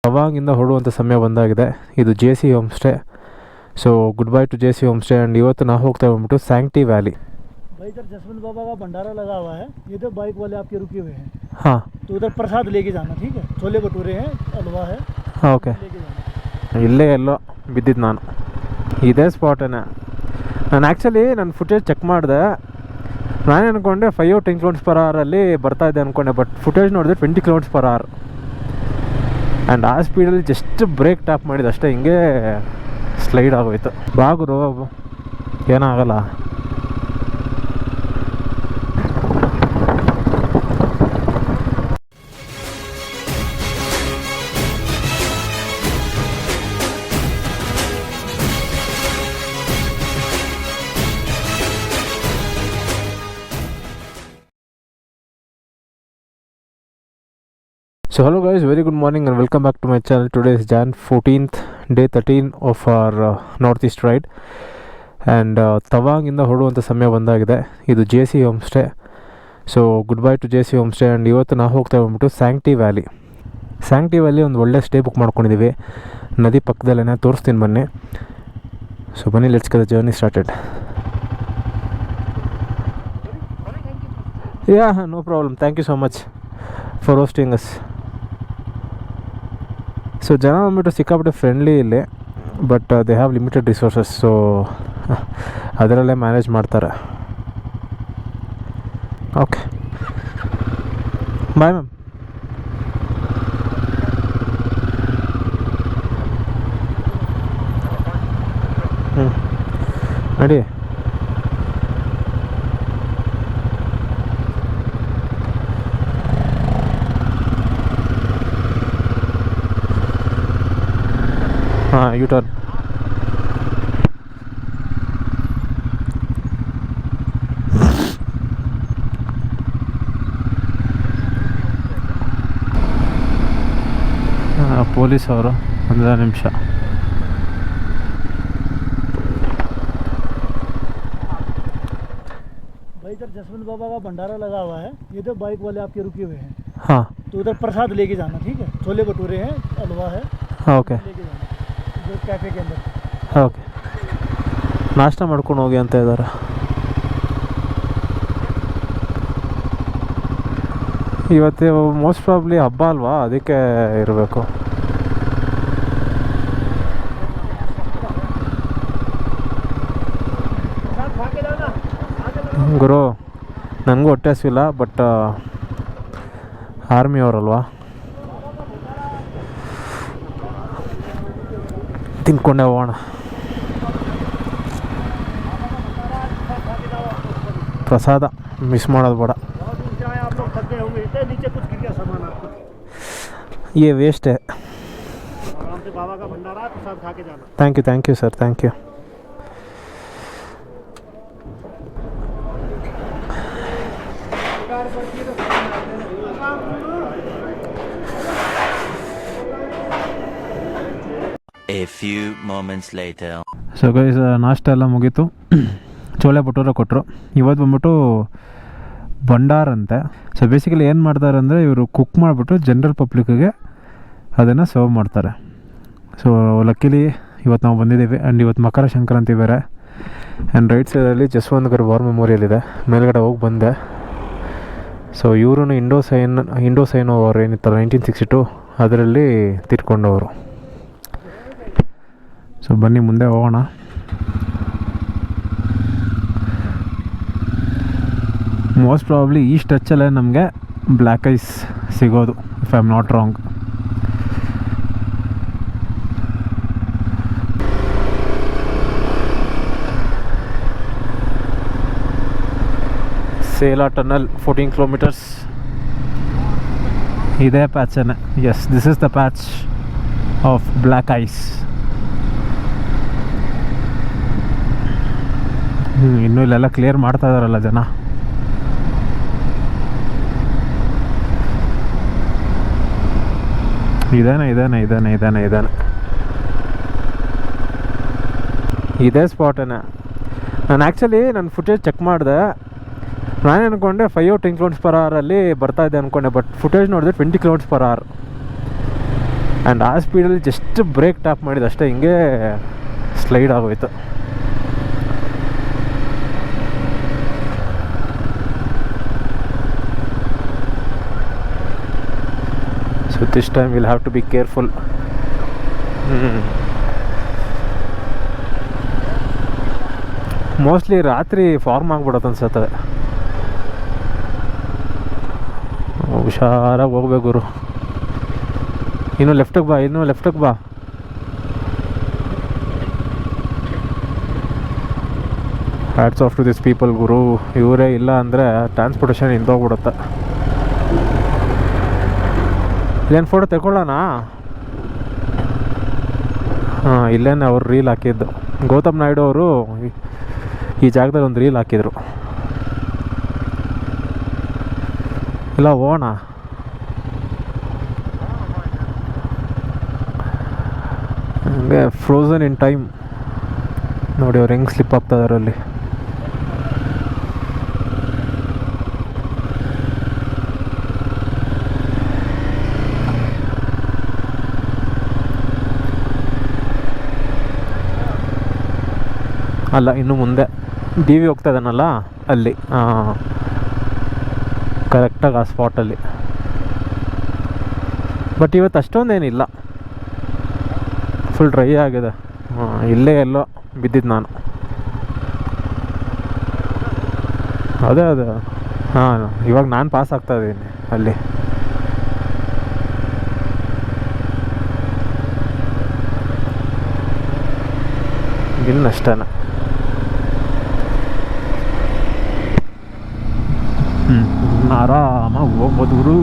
ಅವಾಗಿಂದ ಹೊರಡುವಂಥ ಸಮಯ ಬಂದಾಗಿದೆ. ಇದು JC home stay. So good by two JC home stay. And ಇವತ್ತು ನಾವು ಹೋಗ್ತಾ ಬಂದ್ಬಿಟ್ಟು ಸ್ಯಾಂಕ್ಟಿ ವ್ಯಾಲಿ. भाई इधर जसवंत बाबा का भंडारा लगा हुआ है, ये तो बाइक वाले आपके रुके हुए हैं. हाँ, तो उधर प्रसाद लेके जाना, ठीक है. छोले भटूरे हैं, हलवा है. ಹಾಂ, ಓಕೆ. ಇಲ್ಲೇ ಎಲ್ಲೋ ಬಿದ್ದಿದ್ದು ನಾನು. ಇದೇ ಸ್ಪಾಟೇನೆ. ನಾನು ಆ್ಯಕ್ಚುಲಿ ನನ್ನ ಫುಟೇಜ್ ಚೆಕ್ ಮಾಡಿದೆ. ನಾನೇ ಅಂದ್ಕೊಂಡೆ 5 or 10 km/h ಬರ್ತಾ ಇದೆ ಅಂದ್ಕೊಂಡೆ. ಬಟ್ ಫುಟೇಜ್ ನೋಡಿದ್ರೆ 20 km/h. ಆ್ಯಂಡ್ ಆ ಸ್ಪೀಡಲ್ಲಿ ಜಸ್ಟ್ ಬ್ರೇಕ್ ಟ್ಯಾಪ್ ಮಾಡಿದೆ ಅಷ್ಟೇ, ಹಿಂಗೆ ಸ್ಲೈಡ್ ಆಗೋಯ್ತು. ಬಾಗುರು ಏನಾಗಲ್ಲ. So hello guys, very good morning and welcome back to my channel. Today is Jan 14th, day 13 of our northeast ride. And ತವಾಂಗಿಂದ ಹೊರಡುವಂಥ ಸಮಯ ಬಂದಾಗಿದೆ. ಇದು JC home stay. So good by two JC home stay. And ಇವತ್ತು ನಾವು ಹೋಗ್ತಾ ಬಂದ್ಬಿಟ್ಟು ಸ್ಯಾಂಕ್ಟಿ valley. ಸ್ಯಾಂಕ್ಟಿ valley ಒಂದು ಒಳ್ಳೆ stay book ಮಾಡ್ಕೊಂಡಿದ್ದೀವಿ, ನದಿ ಪಕ್ಕದಲ್ಲೇ. ತೋರಿಸ್ತೀನಿ ಬನ್ನಿ. ಸೊ ಬನ್ನಿ, let's get the journey started. Yeah, no problem. Thank you so much for hosting us. So ಜನ ಬಂದ್ಬಿಟ್ಟು ಸಿಕ್ಕಾಪಟ್ಟೆ ಫ್ರೆಂಡ್ಲಿ ಇಲ್ಲಿ, but they have limited resources. So ಅದರಲ್ಲೇ ಮ್ಯಾನೇಜ್ ಮಾಡ್ತಾರೆ. Okay, bye ma'am. ನಡಿ. ಹಾಂ, ಯು ಟರ್ನ್. ಪೊಲೀಸ್ ಅವರು 15 ನಿಮಿಷ. भाई इधर जसवंत बाबा का भंडारा लगा हुआ है, ये तो बाइक वाले आपके रुके हुए हैं. हाँ, तो उधर प्रसाद लेके जाना, ठीक है. छोले भटूरे हैं, हलवा है, ಹಾಂ, ಓಕೆ. लेके जाना इधर कैफे के अंदर. ಓಕೆ, ನಾಷ್ಟ ಮಾಡ್ಕೊಂಡು ಹೋಗಿ ಅಂತ ಇದ್ದಾರೆ. ಇವತ್ತು ಮೋಸ್ಟ್ ಪ್ರಾಬ್ಲಿ ಹಬ್ಬ ಅಲ್ವಾ, ಅದಕ್ಕೆ ಇರಬೇಕು. ಗುರು, ನನಗೂ ಹೊಟ್ಟೆ ಹಸಿವಿಲ್ಲ, ಬಟ್ ಆರ್ಮಿ ಅವರಲ್ವಾ, ತಿನ್ಕೊಂಡೆ ಹೋಗೋಣ. ಪ್ರಸಾದ ಮಿಸ್ ಮಾಡೋದು ಬೇಡ. ये वेस्ट है. आराम से बाबा का भंडारा है, प्रसाद खा के जाना. Thank you sir, thank you. A few moments later. So guys, ನಾಷ್ಟ ಎಲ್ಲ ಮುಗೀತು. ಚೋಲೆ ಭಟೂರೆ ಕೊಟ್ಟರು. ಇವತ್ತು ಬಂದ್ಬಿಟ್ಟು ಭಂಡಾರ ಅಂತೆ. ಸೊ ಬೇಸಿಕಲಿ ಏನು ಮಾಡ್ತಾರೆ ಅಂದರೆ, ಇವರು ಕುಕ್ ಮಾಡಿಬಿಟ್ಟು ಜನರಲ್ ಪಬ್ಲಿಕ್ಕಿಗೆ ಅದನ್ನು ಸರ್ವ್ ಮಾಡ್ತಾರೆ. ಸೊ ಲಕ್ಕಿಲಿ ಇವತ್ತು ನಾವು ಬಂದಿದ್ದೀವಿ. ಆ್ಯಂಡ್ ಇವತ್ತು ಮಕರ ಸಂಕ್ರಾಂತಿ ಬೇರೆ. ಆ್ಯಂಡ್ ರೈಟ್ ಸೈಡಲ್ಲಿ ಜಸ್ವಂತ್ ವಾರ್ ಮೆಮೋರಿಯಲ್ ಇದೆ. ಮೇಲ್ಗಡೆ ಹೋಗಿ ಬಂದೆ. ಸೊ ಇವರು ಇಂಡೋಸೈನ್ ಅವರು ಏನಿತ್ತಲ್ಲ 1962, ಅದರಲ್ಲಿ ತೀರ್ಕೊಂಡವರು. ಸೊ ಬನ್ನಿ ಮುಂದೆ ಹೋಗೋಣ. ಮೋಸ್ಟ್ ಪ್ರಾಬ್ಲಿ ಈ ಸ್ಟ್ರೆಚ್ಚಲ್ಲೇ ನಮಗೆ ಬ್ಲ್ಯಾಕ್ ಐಸ್ ಸಿಗೋದು, if I am not wrong. Sela tunnel 14 kilometers. ಇದೇ ಪ್ಯಾಚನ್ನೇ. Yes, this is the patch of black ice. ಇನ್ನೂ ಇಲ್ಲೆಲ್ಲ ಕ್ಲಿಯರ್ ಮಾಡ್ತಾ ಇದಾರಲ್ಲ ಜನ. ಇದಾನೆ ಇದೇ ಸ್ಪಾಟೇನೆ. ನಾನು ಆ್ಯಕ್ಚುಲಿ ನನ್ನ ಫುಟೇಜ್ ಚೆಕ್ ಮಾಡಿದೆ. ನಾನೇ ಅಂದ್ಕೊಂಡೆ 5 or 10 km/h ಬರ್ತಾ ಇದೆ ಅಂದ್ಕೊಂಡೆ. ಬಟ್ ಫುಟೇಜ್ ನೋಡಿದ್ರೆ 20 km/h. ಆ್ಯಂಡ್ ಆ ಸ್ಪೀಡಲ್ಲಿ ಜಸ್ಟ್ ಬ್ರೇಕ್ ಟ್ಯಾಪ್ ಮಾಡಿದ ಅಷ್ಟೇ, ಹಿಂಗೆ ಸ್ಲೈಡ್ ಆಗೋಯ್ತು. So this time will have to be careful. Mostly ರಾತ್ರಿ ಫಾರ್ಮ್ ಆಗ್ಬಿಡತ್ತೆ ಅನ್ಸುತ್ತೆ. ಹುಷಾರಾಗಿ ಹೋಗ್ಬೇಕು ಗುರು. ಇನ್ನೂ ಲೆಫ್ಟಿಗೆ ಬಾ, ಇನ್ನೂ ಲೆಫ್ಟಿಗೆ ಬಾ. Hats off to this people ಗುರು. ಇವರೇ ಇಲ್ಲ ಅಂದರೆ ಟ್ರಾನ್ಸ್ಪೋರ್ಟೇಷನ್ ಹಿಂದೋಗ್ಬಿಡುತ್ತೆ. ಇಲ್ಲೇನು ಫೋಟೋ ತೆಗೊಳ್ಳೋಣ? ಹಾಂ, ಇಲ್ಲೇನೆ ಅವ್ರು ರೀಲ್ ಹಾಕಿದ್ದು. ಗೌತಮ್ ನಾಯ್ಡು ಅವರು ಈ ಜಾಗದಲ್ಲಿ ಒಂದು ರೀಲ್ ಹಾಕಿದರು. ಇಲ್ಲ ಹೋಗೋಣ. ಹಂಗೆ ಫ್ರೋಝನ್ ಇನ್ ಟೈಮ್. ನೋಡಿ ಅವ್ರು ಹೆಂಗೆ ಸ್ಲಿಪ್ ಆಗ್ತಾ ಇದಾರೆ ಅಲ್ಲಿ. ಅಲ್ಲ, ಇನ್ನು ಮುಂದೆ ಡಿ ವಿ ಹೋಗ್ತಾ ಇದ್ದಾನಲ್ಲ ಅಲ್ಲಿ, ಕರೆಕ್ಟಾಗಿ ಆ ಸ್ಪಾಟಲ್ಲಿ. ಬಟ್ ಇವತ್ತು ಅಷ್ಟೊಂದೇನಿಲ್ಲ, ಫುಲ್ ಡ್ರೈ ಆಗಿದೆ. ಇಲ್ಲೇ ಎಲ್ಲೋ ಬಿದ್ದಿದ್ದು ನಾನು. ಅದೇ ಹಾಂ, ಇವಾಗ ನಾನು ಪಾಸ್ ಆಗ್ತಾ ಇದ್ದೀನಿ ಅಲ್ಲಿ. ಇನ್ನಷ್ಟೇ. ಆರಾಮಾಗಿ ಹೋಗ್ಬೋದು ಗುರು.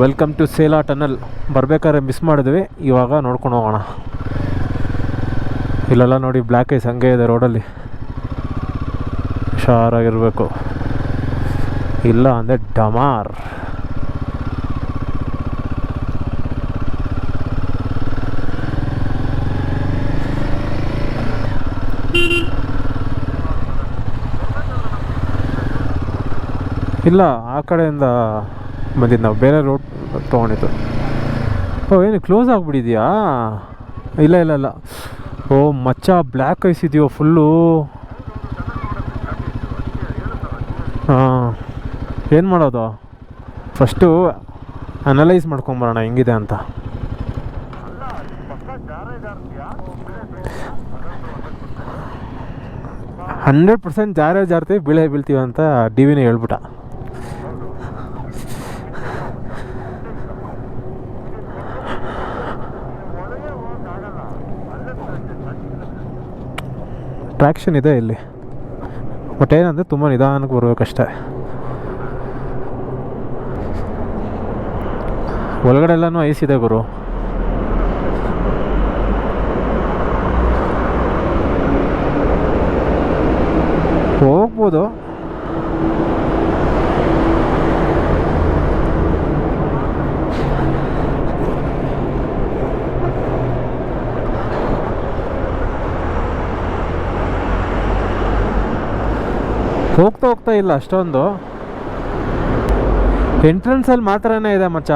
Welcome to Sela tunnel. ಬರ್ಬೇಕಾದ್ರೆ ಮಿಸ್ ಮಾಡಿದ್ವಿ, ಇವಾಗ ನೋಡ್ಕೊಂಡು ಹೋಗೋಣ. ಇಲ್ಲೆಲ್ಲ ನೋಡಿ ಬ್ಲ್ಯಾಕ್ ಐಸ್ ಹಂಗೆ ಇದೆ ರೋಡಲ್ಲಿ. ಹುಷಾರಾಗಿರಬೇಕು, ಇಲ್ಲ ಅಂದರೆ ಡಮಾರ್. ಇಲ್ಲ, ಆ ಕಡೆಯಿಂದ ಬಂದಿದ್ದು ನಾವು, ಬೇರೆ ರೋಡ್ ತೊಗೊಂಡಿದ್ದು. ಓ, ಏನು ಕ್ಲೋಸ್ ಆಗಿಬಿಟ್ಟಿದ್ಯಾ? ಇಲ್ಲ. ಓ ಮಚ್ಚ, ಬ್ಲ್ಯಾಕ್ ಐಸ್ ಇದೆಯೋ ಫುಲ್ಲು. ಹಾಂ, ಏನು ಮಾಡೋದು? ಫಸ್ಟು ಅನಲೈಸ್ ಮಾಡ್ಕೊಂಬರೋಣ ಹೆಂಗಿದೆ ಅಂತ. ಹಂಡ್ರೆಡ್ ಪರ್ಸೆಂಟ್ ಜಾರ್ತೀವಿ, ಬೀಳ್ತೀವಿ ಅಂತ ಡಿ ವಿನೇ ಹೇಳ್ಬಿಟ್ಟ. ಟ್ರ್ಯಾಕ್ಷನ್ ಇದೆ ಇಲ್ಲಿ, ಬಟ್ ಏನಂದರೆ ತುಂಬ ನಿಧಾನಕ್ಕೆ ಬರಬೇಕಷ್ಟೆ. ಒಳಗಡೆ ಎಲ್ಲನೂ ಐಸ್ ಇದೆ ಗುರು. ಹೋಗ್ಬೋದು. ಹೋಗ್ತಾ ಇಲ್ಲ ಅಷ್ಟೊಂದು. ಎಂಟ್ರೆನ್ಸಲ್ಲಿ ಮಾತ್ರನೇ ಇದೆ ಮಚ್ಚ.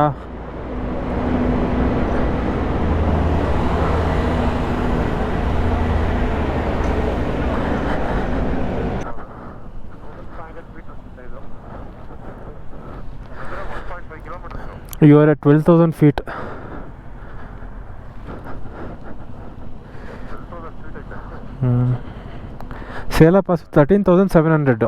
You are at 12,000 feet. Sela pass 13,700.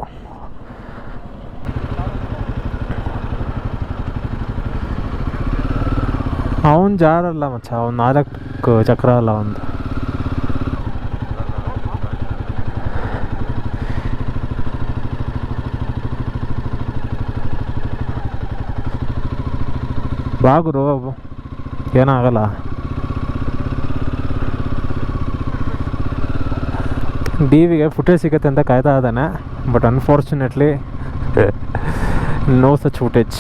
ಅವನು ಜಾರಲ್ಲ ಮಚ್ಚ, ಅವ್ನು 4 ಚಕ್ರ ಅಲ್ಲ ಒಂದು. ಬಾಗುರು, ಏನಾಗಲ್ಲ. ಡಿ ವಿಗೆ ಫುಟೇಜ್ ಸಿಗುತ್ತೆ ಅಂತ ಕಾಯ್ತಾ ಇದ್ದಾನೆ, but unfortunately no such footage.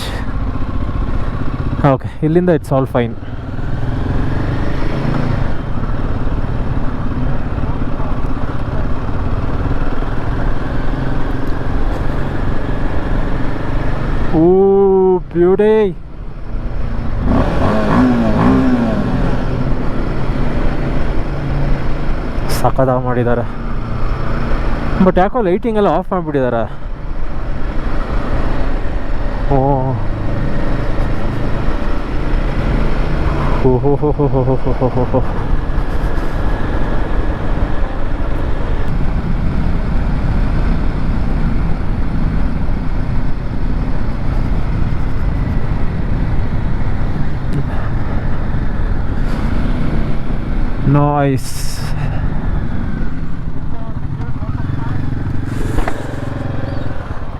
Okay, ಇಲ್ಲಿಂದ ಇಟ್ಸ್ ಆಲ್ ಫೈನ್. ಬ್ಯೂಟಿ. ಸಖತ್ತಾಗಿ ಮಾಡಿದ್ದಾರೆ. ಬಟ್ ಯಾಕೋ ಲೈಟಿಂಗ್ ಎಲ್ಲ ಆಫ್ ಮಾಡಿಬಿಟ್ಟಿದ್ದಾರೆ. ಓ ಹೋ ಹೋ ಹೋ ಹೋ ಹೋ ಹೋ ಹೋ ಹೋ. Nice.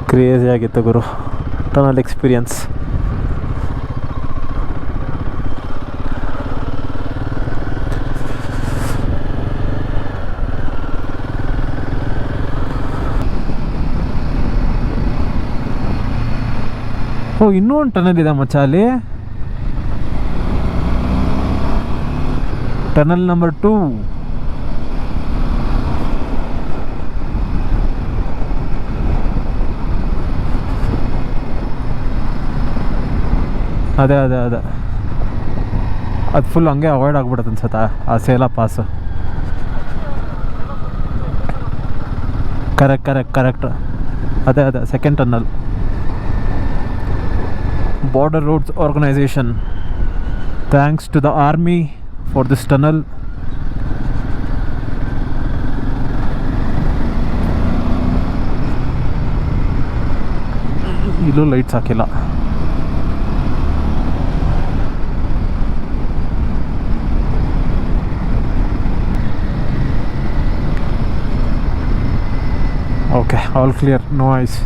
ಕ್ರೇಜಿ ಆಗಿತ್ತು ಗುರು ಟನಲ್ ಎಕ್ಸ್ಪೀರಿಯನ್ಸ್. ಓ ಇನ್ನೂ ಒಂದು ಟನಲ್ ಇದೆ ಮಚ್ಚ ಅಲ್ಲಿ. Tunnel number 2. ಅದೇ ಅದೇ ಅದೇ ಅದು ಫುಲ್ ಹಂಗೆ ಅವಾಯ್ಡ್ ಆಗ್ಬಿಡುತ್ತೆ ಅನ್ಸತ್ತ ಆ Sela pass. Correct correct correct. ಅದೇ ಅದೇ second tunnel. Border roads organisation, thanks to the army for this tunnel. ಇಲ್ಲೂ ಲೈಟ್ಸ್ ಹಾಕಿಲ್ಲ. Okay, all clear, no ice.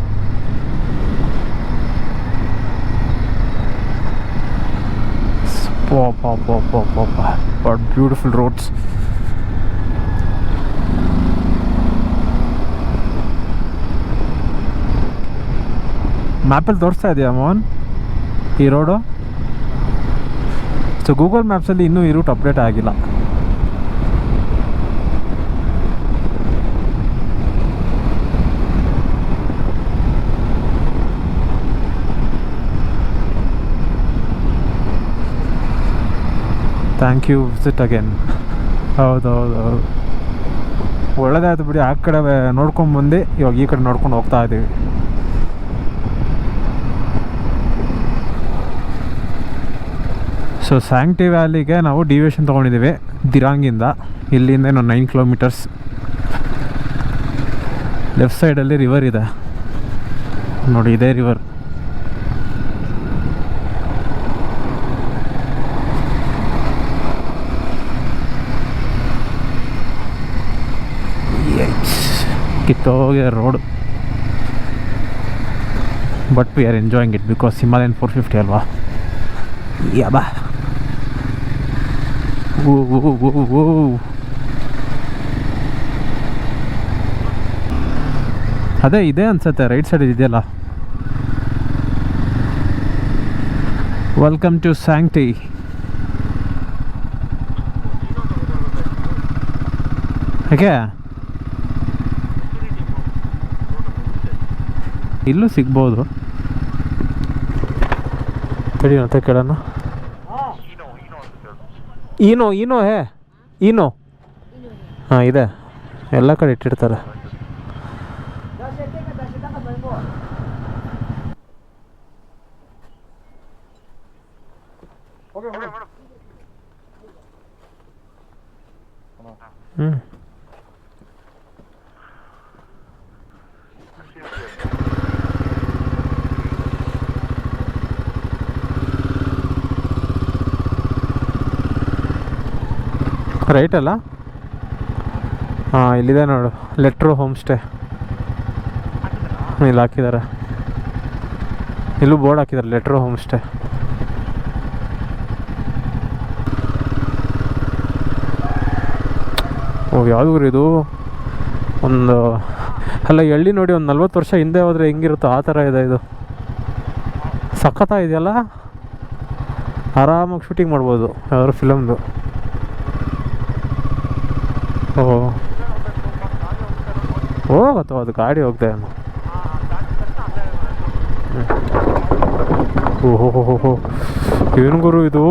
What beautiful roads. ಮ್ಯಾಪಲ್ಲಿ ತೋರಿಸ್ತಾ ಇದೆಯಾ ಮೋಹನ್ ಈ ರೋಡು? ಸೊ ಗೂಗಲ್ ಮ್ಯಾಪ್ಸಲ್ಲಿ ಇನ್ನೂ ಈ ರೂಟ್ ಅಪ್ಡೇಟ್ ಆಗಿಲ್ಲ. Thank you, visit again. ಹೌದು ಹೌದು ಹೌದು, ಒಳ್ಳೆದಾಯ್ತು ಬಿಡಿ. ಆ ಕಡೆ ನೋಡ್ಕೊಂಡು ಬಂದು ಇವಾಗ ಈ ಕಡೆ ನೋಡ್ಕೊಂಡು ಹೋಗ್ತಾ ಇದ್ದೀವಿ. ಸೊ ಸ್ಯಾಂಕ್ಟಿ ವ್ಯಾಲಿಗೆ ನಾವು ಡಿವಿಯೇಷನ್ ತೊಗೊಂಡಿದ್ದೀವಿ ದಿರಾಂಗಿಂದ. ಇಲ್ಲಿಂದ ಇನ್ನೂ 9 ಕಿಲೋಮೀಟರ್ಸ್. ಲೆಫ್ಟ್ ಸೈಡಲ್ಲಿ ರಿವರ್ ಇದೆ ನೋಡಿ, ಇದೇ ರಿವರ್. ಕಿತ್ತೋಗಿದೆ road, but we are enjoying it because Himalayan 450 ಅಲ್ವಾ. ಯಾಬಾ ಅದೇ ಇದೆ ಅನ್ಸುತ್ತೆ, ರೈಟ್ ಸೈಡ್ ಇದೆಯಲ್ಲ. Welcome to Sangti. ಯಾಕೆ ಇಲ್ಲೂ ಸಿಗ್ಬೋದು. ತಡಿ ಅಂತ ಕೇಳೋಣ. ಈನೋ ಹೇ ಈನೋ. ಹಾಂ ಇದೆ, ಎಲ್ಲ ಕಡೆ ಇಟ್ಟಿರ್ತಾರೆ. ಹ್ಞೂ ರೈಟ್ ಅಲ್ಲ? ಹಾಂ ಇಲ್ಲಿದೆ ನೋಡು, ಲೆಟ್ರೋ ಹೋಮ್ ಸ್ಟೇ. ಇಲ್ಲಿ ಹಾಕಿದ್ದಾರೆ, ಇಲ್ಲೂ ಬೋರ್ಡ್ ಹಾಕಿದ್ದಾರೆ, ಲೆಟ್ರೋ ಹೋಮ್ ಸ್ಟೇ. ಓ ಯಾವ್ದು ಇದು? ಒಂದು ಅಲ್ಲ ಹಳ್ಳಿ ನೋಡಿ, ಒಂದು 40 ವರ್ಷ ಹಿಂದೆ ಹೋದರೆ ಹೆಂಗಿರುತ್ತೋ ಆ ಥರ ಇದೆ ಇದು. ಸಖತ್ತ ಇದೆಯಲ್ಲ, ಆರಾಮಾಗಿ ಶೂಟಿಂಗ್ ಮಾಡ್ಬೋದು ಯಾವ್ದಾದ್ರು ಫಿಲಮ್ದು. ಹೋಗತ್ತೋ ಅದು ಗಾಡಿ ಹೋಗ್ದೆ. ಓಹೋ ಏನು ಗುರು ಇದು?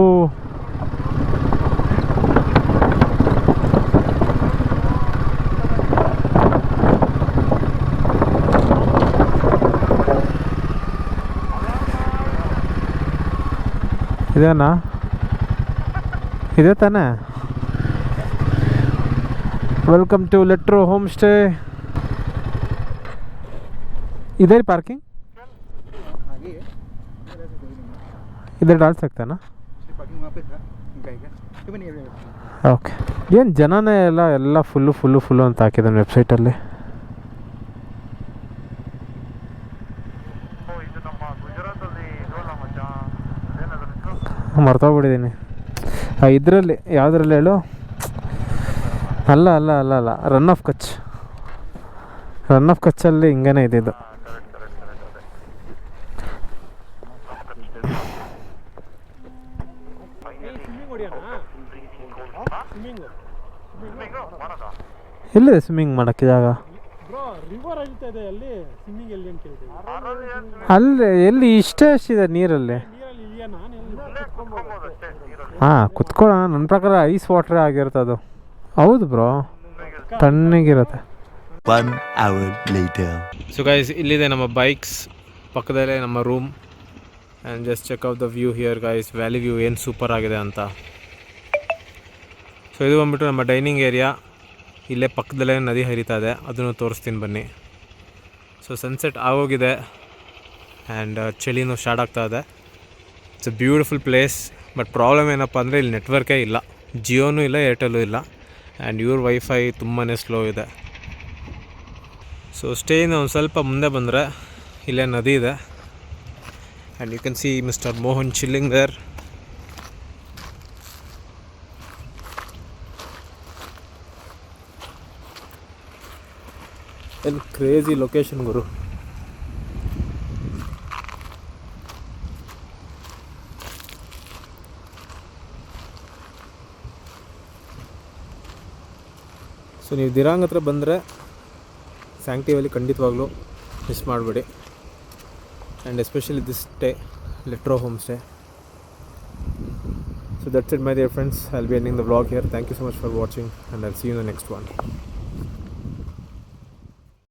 ಇದೇನಾ? ಇದೆ ತಾನೇ? Welcome to Letro home stay. इधर पार्किंग इधर डाल सकते हैं ना? ಓಕೆ. ಏನು ಜನನೇ ಎಲ್ಲ ಫುಲ್ಲು ಅಂತ ಹಾಕಿದ್ದಾನೆ ವೆಬ್ಸೈಟಲ್ಲಿ. ಮರ್ತೋಗ್ಬಿಟ್ಟಿದ್ದೀನಿ. ಇದರಲ್ಲಿ ಯಾವುದ್ರಲ್ಲಿ ಹೇಳು? ಅಲ್ಲ ರನ್ ಆಫ್ ಕಚ್ಚಲ್ಲಿ ಹಿಂಗೇನೆ ಇದ್ದಿದ್ದು. ಎಲ್ಲಿದೆ ಸ್ವಿಮ್ಮಿಂಗ್ ಮಾಡೋಕ್ಕೆ ಜಾಗ? ಅಲ್ಲಿ ಎಲ್ಲಿ ಎಷ್ಟಿದೆ ನೀರಲ್ಲಿ? ಹಾಂ, ಕುತ್ಕೊಳ್ಳೋಣ. ನನ್ನ ಪ್ರಕಾರ ಐಸ್ ವಾಟ್ರೇ ಆಗಿರುತ್ತೆ ಅದು. ಹೌದು ಬ್ರೋ, ತಣ್ಣಗಿರುತ್ತೆ. 1 hour later. ಸೊ ಗೈಸ್, ಇಲ್ಲಿದೆ ನಮ್ಮ ಬೈಕ್ಸ್, ಪಕ್ಕದಲ್ಲೇ ನಮ್ಮ room. And just check out the view here guys. Valley view ಏನು ಸೂಪರ್ ಆಗಿದೆ ಅಂತ. ಸೊ ಇದು ಬಂದ್ಬಿಟ್ಟು ನಮ್ಮ ಡೈನಿಂಗ್ ಏರಿಯಾ. ಇಲ್ಲೇ ಪಕ್ಕದಲ್ಲೇ ನದಿ ಹರಿತಾ ಇದೆ, ಅದನ್ನು ತೋರಿಸ್ತೀನಿ ಬನ್ನಿ. ಸೊ ಸನ್ಸೆಟ್ ಆಗೋಗಿದೆ ಆ್ಯಂಡ್ ಚಳಿನೂ ಸ್ಟಾರ್ಟ್ ಆಗ್ತಾ ಇದೆ. It's a beautiful place. But problem ಏನಪ್ಪ ಅಂದರೆ ಇಲ್ಲಿ ನೆಟ್ವರ್ಕೇ ಇಲ್ಲ. ಜಿಯೋನೂ ಇಲ್ಲ, ಏರ್ಟೆಲ್ಲೂ ಇಲ್ಲ. ಆ್ಯಂಡ್ ಇವ್ರ ವೈಫೈ ತುಂಬಾ ಸ್ಲೋ ಇದೆ. ಸೊ ಸ್ಟೇಯಿಂದ ಒಂದು ಸ್ವಲ್ಪ ಮುಂದೆ ಬಂದರೆ ಇಲ್ಲೇ ನದಿ ಇದೆ. And you can see mister Mohan chilling there. ಏನು ಕ್ರೇಜಿ ಲೊಕೇಶನ್ ಗುರು. ಸೊ ನೀವು ದಿರಾಂಗ್ ಹತ್ರ ಬಂದರೆ ಸ್ಯಾಂಕ್ಟಿ ವ್ಯಾಲಿ ಖಂಡಿತವಾಗ್ಲೂ ಮಿಸ್ ಮಾಡಬೇಡಿ. And especially this stay, Letro home stay. So that's it my dear friends. I'll be ending the vlog here. Thank you so much for watching and I'll see you in the next one.